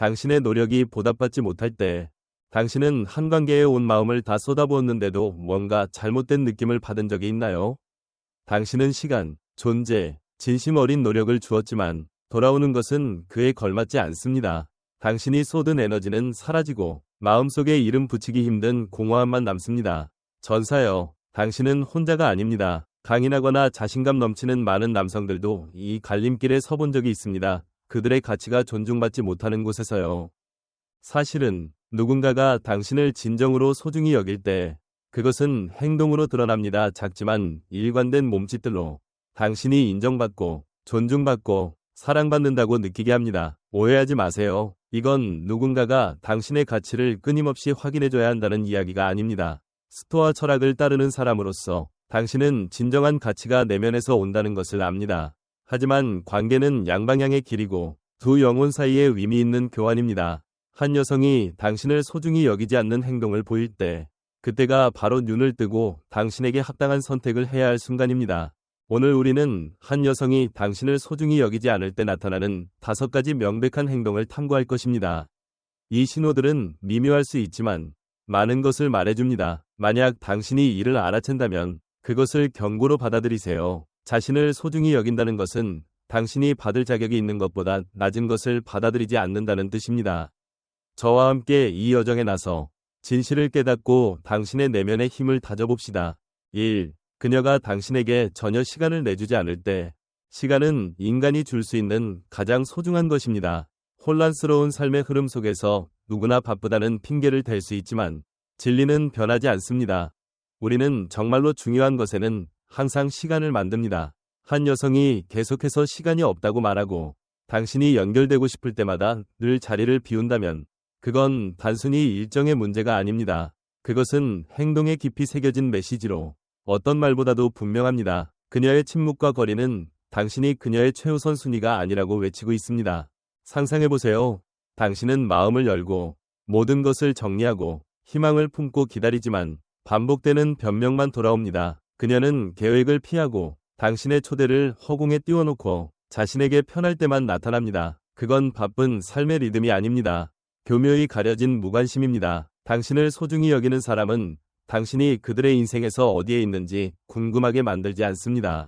당신의 노력이 보답받지 못할 때 당신은 한 관계에 온 마음을 다 쏟아부었는데도 뭔가 잘못된 느낌을 받은 적이 있나요? 당신은 시간, 존재, 진심 어린 노력을 주었지만 돌아오는 것은 그에 걸맞지 않습니다. 당신이 쏟은 에너지는 사라지고 마음속에 이름 붙이기 힘든 공허함만 남습니다. 전사여, 당신은 혼자가 아닙니다. 강인하거나 자신감 넘치는 많은 남성들도 이 갈림길에 서본 적이 있습니다. 그들의 가치가 존중받지 못하는 곳에서요. 사실은 누군가가 당신을 진정으로 소중히 여길 때 그것은 행동으로 드러납니다. 작지만 일관된 몸짓들로 당신이 인정받고 존중받고 사랑받는다고 느끼게 합니다. 오해하지 마세요. 이건 누군가가 당신의 가치를 끊임없이 확인해줘야 한다는 이야기가 아닙니다. 스토아 철학을 따르는 사람으로서 당신은 진정한 가치가 내면에서 온다는 것을 압니다. 하지만 관계는 양방향의 길이고 두 영혼 사이에 의미 있는 교환입니다. 한 여성이 당신을 소중히 여기지 않는 행동을 보일 때 그때가 바로 눈을 뜨고 당신에게 합당한 선택을 해야 할 순간입니다. 오늘 우리는 한 여성이 당신을 소중히 여기지 않을 때 나타나는 5가지 명백한 행동을 탐구할 것입니다. 이 신호들은 미묘할 수 있지만 많은 것을 말해줍니다. 만약 당신이 이를 알아챈다면 그것을 경고로 받아들이세요. 자신을 소중히 여긴다는 것은 당신이 받을 자격이 있는 것보다 낮은 것을 받아들이지 않는다는 뜻입니다. 저와 함께 이 여정에 나서 진실을 깨닫고 당신의 내면의 힘을 다져봅시다. 1. 그녀가 당신에게 전혀 시간을 내주지 않을 때 시간은 인간이 줄 수 있는 가장 소중한 것입니다. 혼란스러운 삶의 흐름 속에서 누구나 바쁘다는 핑계를 댈 수 있지만 진리는 변하지 않습니다. 우리는 정말로 중요한 것에는 항상 시간을 만듭니다. 한 여성이 계속해서 시간이 없다고 말하고 당신이 연결되고 싶을 때마다 늘 자리를 비운다면 그건 단순히 일정의 문제가 아닙니다. 그것은 행동에 깊이 새겨진 메시지로 어떤 말보다도 분명합니다. 그녀의 침묵과 거리는 당신이 그녀의 최우선 순위가 아니라고 외치고 있습니다. 상상해보세요. 당신은 마음을 열고 모든 것을 정리하고 희망을 품고 기다리지만 반복되는 변명만 돌아옵니다. 그녀는 계획을 피하고 당신의 초대를 허공에 띄워놓고 자신에게 편할 때만 나타납니다. 그건 바쁜 삶의 리듬이 아닙니다. 교묘히 가려진 무관심입니다. 당신을 소중히 여기는 사람은 당신이 그들의 인생에서 어디에 있는지 궁금하게 만들지 않습니다.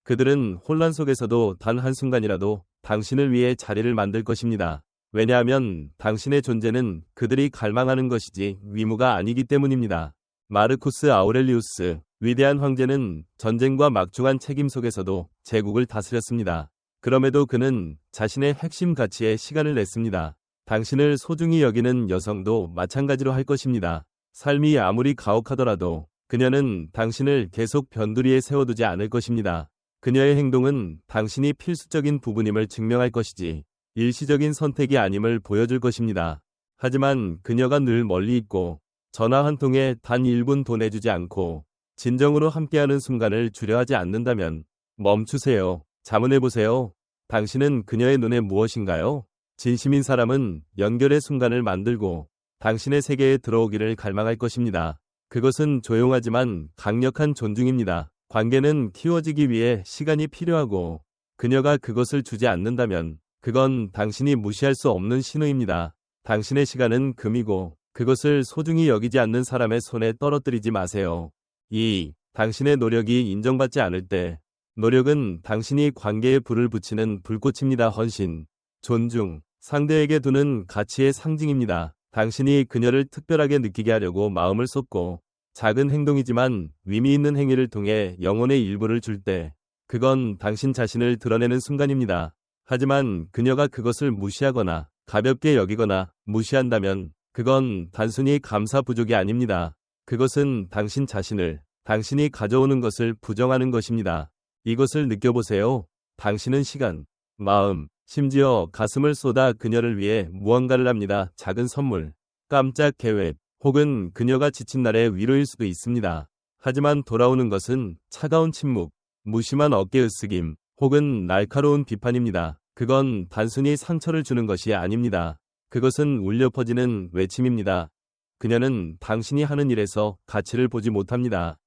그들은 혼란 속에서도 단 한순간이라도 당신을 위해 자리를 만들 것입니다. 왜냐하면 당신의 존재는 그들이 갈망하는 것이지 위무가 아니기 때문입니다. 마르쿠스 아우렐리우스, 위대한 황제는 전쟁과 막중한 책임 속에서도 제국을 다스렸습니다. 그럼에도 그는 자신의 핵심 가치에 시간을 냈습니다. 당신을 소중히 여기는 여성도 마찬가지로 할 것입니다. 삶이 아무리 가혹하더라도 그녀는 당신을 계속 변두리에 세워두지 않을 것입니다. 그녀의 행동은 당신이 필수적인 부분임을 증명할 것이지 일시적인 선택이 아님을 보여줄 것입니다. 하지만 그녀가 늘 멀리 있고 전화 한 통에 단 1분도 내주지 않고 진정으로 함께하는 순간을 주려하지 않는다면 멈추세요. 자문해보세요. 당신은 그녀의 눈에 무엇인가요? 진심인 사람은 연결의 순간을 만들고 당신의 세계에 들어오기를 갈망할 것입니다. 그것은 조용하지만 강력한 존중입니다. 관계는 키워지기 위해 시간이 필요하고 그녀가 그것을 주지 않는다면 그건 당신이 무시할 수 없는 신호입니다. 당신의 시간은 금이고 그것을 소중히 여기지 않는 사람의 손에 떨어뜨리지 마세요. 2. 당신의 노력이 인정받지 않을 때 노력은 당신이 관계에 불을 붙이는 불꽃입니다. 헌신, 존중, 상대에게 두는 가치의 상징입니다. 당신이 그녀를 특별하게 느끼게 하려고 마음을 쏟고 작은 행동이지만 의미 있는 행위를 통해 영혼의 일부를 줄 때 그건 당신 자신을 드러내는 순간입니다. 하지만 그녀가 그것을 무시하거나 가볍게 여기거나 무시한다면 그건 단순히 감사 부족이 아닙니다. 그것은 당신 자신을, 당신이 가져오는 것을 부정하는 것입니다. 이것을 느껴보세요. 당신은 시간, 마음, 심지어 가슴을 쏟아 그녀를 위해 무언가를 합니다. 작은 선물, 깜짝 계획, 혹은 그녀가 지친 날의 위로일 수도 있습니다. 하지만 돌아오는 것은 차가운 침묵, 무심한 어깨 으쓱임, 혹은 날카로운 비판입니다. 그건 단순히 상처를 주는 것이 아닙니다. 그것은 울려 퍼지는 외침입니다. 그녀는 당신이 하는 일에서 가치를 보지 못합니다.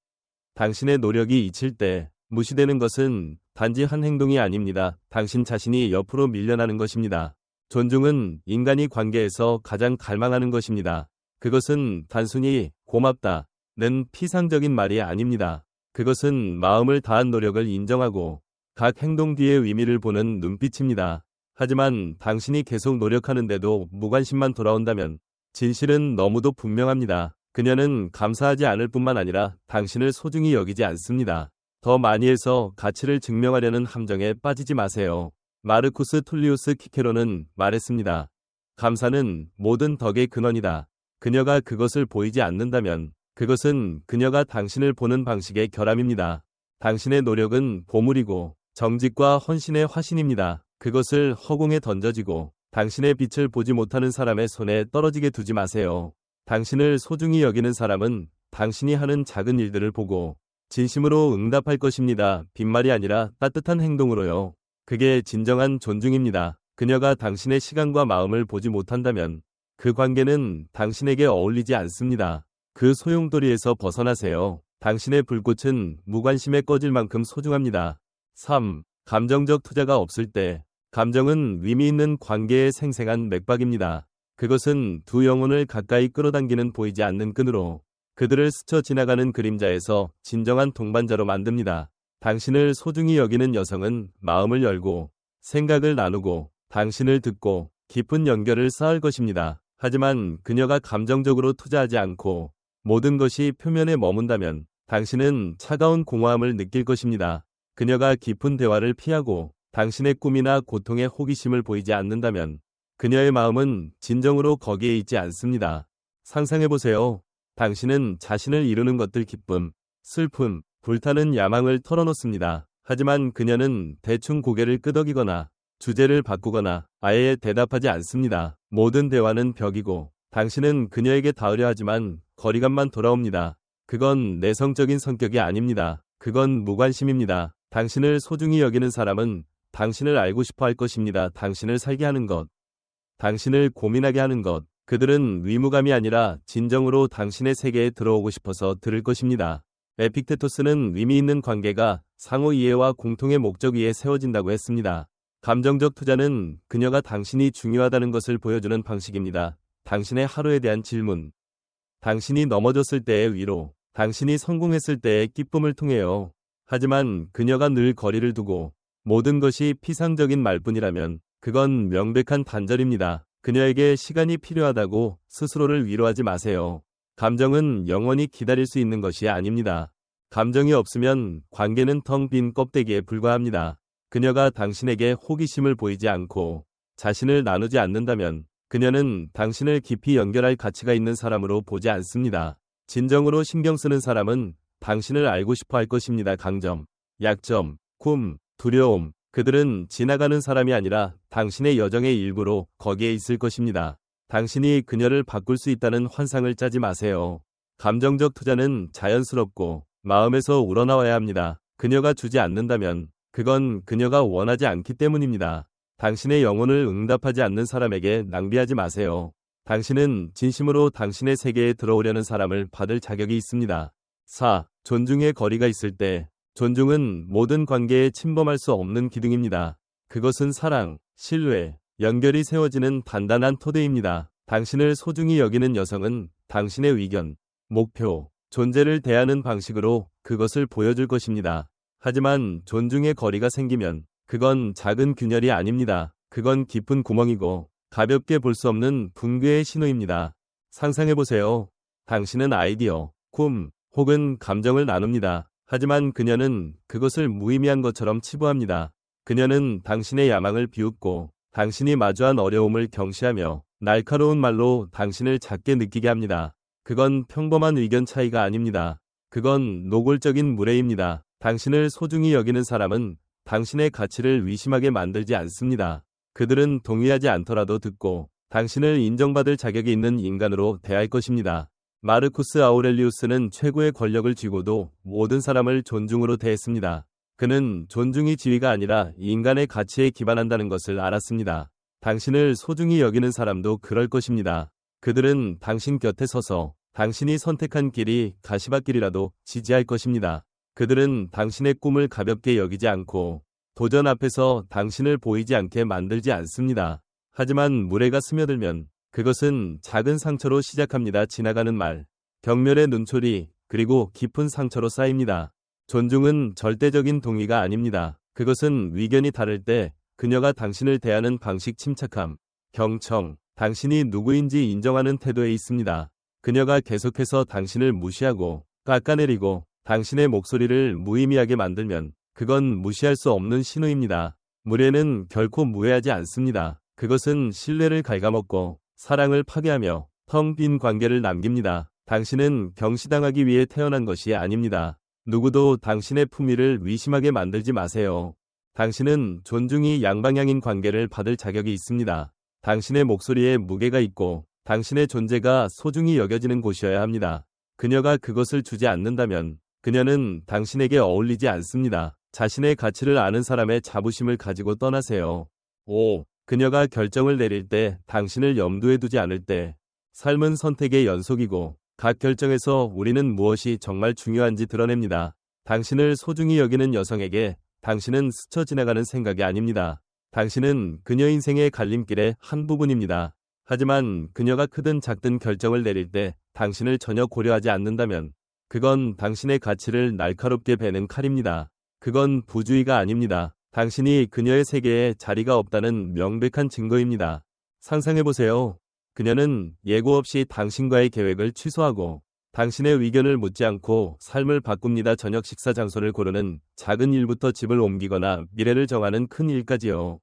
당신의 노력이 잊힐 때 무시되는 것은 단지 한 행동이 아닙니다. 당신 자신이 옆으로 밀려나는 것입니다. 존중은 인간이 관계에서 가장 갈망하는 것입니다. 그것은 단순히 고맙다는 피상적인 말이 아닙니다. 그것은 마음을 다한 노력을 인정하고 각 행동 뒤의 의미를 보는 눈빛입니다. 하지만 당신이 계속 노력하는데도 무관심만 돌아온다면 진실은 너무도 분명합니다. 그녀는 감사하지 않을 뿐만 아니라 당신을 소중히 여기지 않습니다. 더 많이 해서 가치를 증명하려는 함정에 빠지지 마세요. 마르쿠스 툴리우스 키케로는 말했습니다. 감사는 모든 덕의 근원이다. 그녀가 그것을 보이지 않는다면 그것은 그녀가 당신을 보는 방식의 결함입니다. 당신의 노력은 보물이고 정직과 헌신의 화신입니다. 그것을 허공에 던져지고 당신의 빛을 보지 못하는 사람의 손에 떨어지게 두지 마세요. 당신을 소중히 여기는 사람은 당신이 하는 작은 일들을 보고 진심으로 응답할 것입니다. 빈말이 아니라 따뜻한 행동으로요. 그게 진정한 존중입니다. 그녀가 당신의 시간과 마음을 보지 못한다면 그 관계는 당신에게 어울리지 않습니다. 그 소용돌이에서 벗어나세요. 당신의 불꽃은 무관심에 꺼질 만큼 소중합니다. 3. 감정적 투자가 없을 때 감정은 의미 있는 관계의 생생한 맥박입니다. 그것은 두 영혼을 가까이 끌어당기는 보이지 않는 끈으로 그들을 스쳐 지나가는 그림자에서 진정한 동반자로 만듭니다. 당신을 소중히 여기는 여성은 마음을 열고 생각을 나누고 당신을 듣고 깊은 연결을 쌓을 것입니다. 하지만 그녀가 감정적으로 투자하지 않고 모든 것이 표면에 머문다면 당신은 차가운 공허함을 느낄 것입니다. 그녀가 깊은 대화를 피하고 당신의 꿈이나 고통에 호기심을 보이지 않는다면 그녀의 마음은 진정으로 거기에 있지 않습니다. 상상해보세요. 당신은 자신을 이루는 것들 기쁨, 슬픔, 불타는 야망을 털어놓습니다. 하지만 그녀는 대충 고개를 끄덕이거나 주제를 바꾸거나 아예 대답하지 않습니다. 모든 대화는 벽이고 당신은 그녀에게 닿으려 하지만 거리감만 돌아옵니다. 그건 내성적인 성격이 아닙니다. 그건 무관심입니다. 당신을 소중히 여기는 사람은 당신을 알고 싶어 할 것입니다. 당신을 살게 하는 것, 당신을 고민하게 하는 것. 그들은 의무감이 아니라 진정으로 당신의 세계에 들어오고 싶어서 들을 것입니다. 에픽테토스는 의미 있는 관계가 상호 이해와 공통의 목적 위에 세워진다고 했습니다. 감정적 투자는 그녀가 당신이 중요하다는 것을 보여주는 방식입니다. 당신의 하루에 대한 질문, 당신이 넘어졌을 때의 위로, 당신이 성공했을 때의 기쁨을 통해요. 하지만 그녀가 늘 거리를 두고 모든 것이 피상적인 말뿐이라면 그건 명백한 단절입니다. 그녀에게 시간이 필요하다고 스스로를 위로하지 마세요. 감정은 영원히 기다릴 수 있는 것이 아닙니다. 감정이 없으면 관계는 텅 빈 껍데기에 불과합니다. 그녀가 당신에게 호기심을 보이지 않고 자신을 나누지 않는다면 그녀는 당신을 깊이 연결할 가치가 있는 사람으로 보지 않습니다. 진정으로 신경 쓰는 사람은 당신을 알고 싶어 할 것입니다. 강점, 약점, 꿈, 두려움. 그들은 지나가는 사람이 아니라 당신의 여정의 일부로 거기에 있을 것입니다. 당신이 그녀를 바꿀 수 있다는 환상을 짜지 마세요. 감정적 투자는 자연스럽고 마음에서 우러나와야 합니다. 그녀가 주지 않는다면 그건 그녀가 원하지 않기 때문입니다. 당신의 영혼을 응답하지 않는 사람에게 낭비하지 마세요. 당신은 진심으로 당신의 세계에 들어오려는 사람을 받을 자격이 있습니다. 4. 존중의 거리가 있을 때 존중은 모든 관계에 침범할 수 없는 기둥입니다. 그것은 사랑, 신뢰, 연결이 세워지는 단단한 토대입니다. 당신을 소중히 여기는 여성은 당신의 의견, 목표, 존재를 대하는 방식으로 그것을 보여줄 것입니다. 하지만 존중의 거리가 생기면 그건 작은 균열이 아닙니다. 그건 깊은 구멍이고 가볍게 볼 수 없는 붕괴의 신호입니다. 상상해보세요. 당신은 아이디어, 꿈, 혹은 감정을 나눕니다. 하지만 그녀는 그것을 무의미한 것처럼 치부합니다. 그녀는 당신의 야망을 비웃고 당신이 마주한 어려움을 경시하며 날카로운 말로 당신을 작게 느끼게 합니다. 그건 평범한 의견 차이가 아닙니다. 그건 노골적인 무례입니다. 당신을 소중히 여기는 사람은 당신의 가치를 의심하게 만들지 않습니다. 그들은 동의하지 않더라도 듣고 당신을 인정받을 자격이 있는 인간으로 대할 것입니다. 마르쿠스 아우렐리우스는 최고의 권력을 쥐고도 모든 사람을 존중으로 대했습니다. 그는 존중이 지위가 아니라 인간의 가치에 기반한다는 것을 알았습니다. 당신을 소중히 여기는 사람도 그럴 것입니다. 그들은 당신 곁에 서서 당신이 선택한 길이 가시밭길이라도 지지할 것입니다. 그들은 당신의 꿈을 가볍게 여기지 않고 도전 앞에서 당신을 보이지 않게 만들지 않습니다. 하지만 물애가 스며들면 그것은 작은 상처로 시작합니다. 지나가는 말, 경멸의 눈초리, 그리고 깊은 상처로 쌓입니다. 존중은 절대적인 동의가 아닙니다. 그것은 의견이 다를 때 그녀가 당신을 대하는 방식, 침착함, 경청, 당신이 누구인지 인정하는 태도에 있습니다. 그녀가 계속해서 당신을 무시하고 깎아내리고 당신의 목소리를 무의미하게 만들면 그건 무시할 수 없는 신호입니다. 물애는 결코 무해하지 않습니다. 그것은 신뢰를 갉아먹고 사랑을 파괴하며 텅 빈 관계를 남깁니다. 당신은 경시당하기 위해 태어난 것이 아닙니다. 누구도 당신의 품위를 의심하게 만들지 마세요. 당신은 존중이 양방향인 관계를 받을 자격이 있습니다. 당신의 목소리에 무게가 있고 당신의 존재가 소중히 여겨지는 곳이어야 합니다. 그녀가 그것을 주지 않는다면 그녀는 당신에게 어울리지 않습니다. 자신의 가치를 아는 사람의 자부심을 가지고 떠나세요. 5. 그녀가 결정을 내릴 때 당신을 염두에 두지 않을 때 삶은 선택의 연속이고 각 결정에서 우리는 무엇이 정말 중요한지 드러냅니다. 당신을 소중히 여기는 여성에게 당신은 스쳐 지나가는 생각이 아닙니다. 당신은 그녀 인생의 갈림길의 한 부분입니다. 하지만 그녀가 크든 작든 결정을 내릴 때 당신을 전혀 고려하지 않는다면 그건 당신의 가치를 날카롭게 베는 칼입니다. 그건 부주의가 아닙니다. 당신이 그녀의 세계에 자리가 없다는 명백한 증거입니다. 상상해보세요. 그녀는 예고 없이 당신과의 계획을 취소하고 당신의 의견을 묻지 않고 삶을 바꿉니다. 저녁 식사 장소를 고르는 작은 일부터 집을 옮기거나 미래를 정하는 큰 일까지요.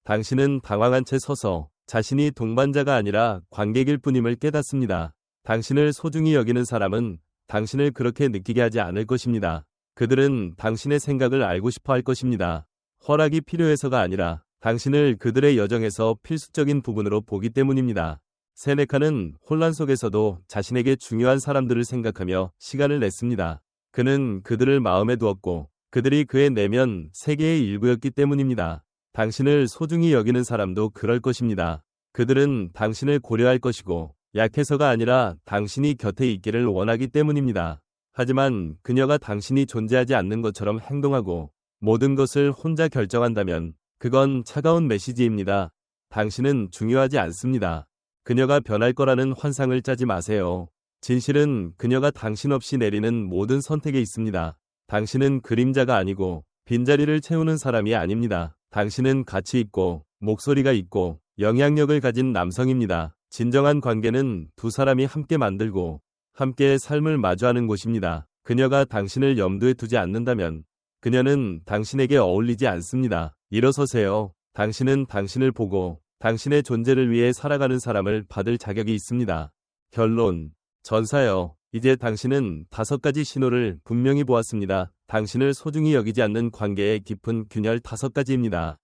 당신은 당황한 채 서서 자신이 동반자가 아니라 관객일 뿐임을 깨닫습니다. 당신을 소중히 여기는 사람은 당신을 그렇게 느끼게 하지 않을 것입니다. 그들은 당신의 생각을 알고 싶어 할 것입니다. 허락이 필요해서가 아니라 당신을 그들의 여정에서 필수적인 부분으로 보기 때문입니다. 세네카는 혼란 속에서도 자신에게 중요한 사람들을 생각하며 시간을 냈습니다. 그는 그들을 마음에 두었고 그들이 그의 내면 세계의 일부였기 때문입니다. 당신을 소중히 여기는 사람도 그럴 것입니다. 그들은 당신을 고려할 것이고 약해서가 아니라 당신이 곁에 있기를 원하기 때문입니다. 하지만 그녀가 당신이 존재하지 않는 것처럼 행동하고 모든 것을 혼자 결정한다면 그건 차가운 메시지입니다. 당신은 중요하지 않습니다. 그녀가 변할 거라는 환상을 짜지 마세요. 진실은 그녀가 당신 없이 내리는 모든 선택에 있습니다. 당신은 그림자가 아니고 빈자리를 채우는 사람이 아닙니다. 당신은 가치 있고 목소리가 있고 영향력을 가진 남성입니다. 진정한 관계는 두 사람이 함께 만들고 함께 삶을 마주하는 곳입니다. 그녀가 당신을 염두에 두지 않는다면 그녀는 당신에게 어울리지 않습니다. 일어서세요. 당신은 당신을 보고 당신의 존재를 위해 살아가는 사람을 받을 자격이 있습니다. 결론. 전사여. 이제 당신은 5가지 신호를 분명히 보았습니다. 당신을 소중히 여기지 않는 관계의 깊은 균열 5가지입니다.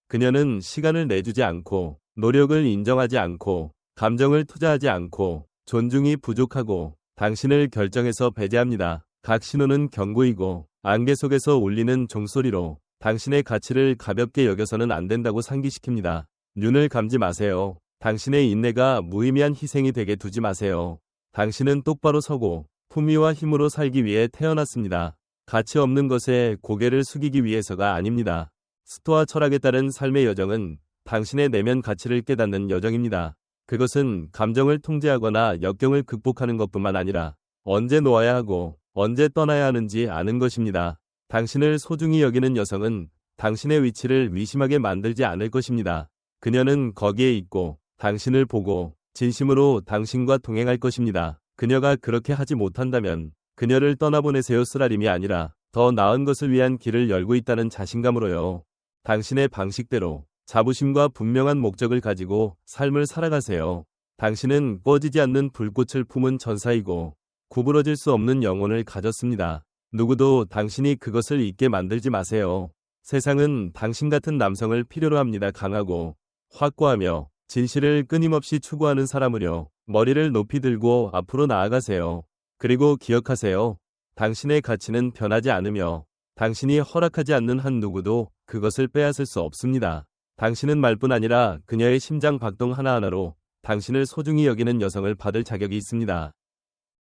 그녀는 시간을 내주지 않고 노력을 인정하지 않고 감정을 투자하지 않고 존중이 부족하고 당신을 결정해서 배제합니다. 각 신호는 경고이고 안개 속에서 울리는 종소리로 당신의 가치를 가볍게 여겨서는 안 된다고 상기시킵니다. 눈을 감지 마세요. 당신의 인내가 무의미한 희생이 되게 두지 마세요. 당신은 똑바로 서고 품위와 힘으로 살기 위해 태어났습니다. 가치 없는 것에 고개를 숙이기 위해서가 아닙니다. 스토아 철학에 따른 삶의 여정은 당신의 내면 가치를 깨닫는 여정입니다. 그것은 감정을 통제하거나 역경을 극복하는 것뿐만 아니라 언제 놓아야 하고 언제 떠나야 하는지 아는 것입니다. 당신을 소중히 여기는 여성은 당신의 위치를 의심하게 만들지 않을 것입니다. 그녀는 거기에 있고 당신을 보고 진심으로 당신과 동행할 것입니다. 그녀가 그렇게 하지 못한다면 그녀를 떠나보내세요. 쓰라림이 아니라 더 나은 것을 위한 길을 열고 있다는 자신감으로요. 당신의 방식대로 자부심과 분명한 목적을 가지고 삶을 살아가세요. 당신은 꺼지지 않는 불꽃을 품은 전사이고 구부러질 수 없는 영혼을 가졌습니다. 누구도 당신이 그것을 잊게 만들지 마세요. 세상은 당신 같은 남성을 필요로 합니다. 강하고 확고하며 진실을 끊임없이 추구하는 사람으로 머리를 높이 들고 앞으로 나아가세요. 그리고 기억하세요. 당신의 가치는 변하지 않으며 당신이 허락하지 않는 한 누구도 그것을 빼앗을 수 없습니다. 당신은 말뿐 아니라 그녀의 심장 박동 하나하나로 당신을 소중히 여기는 여성을 받을 자격이 있습니다.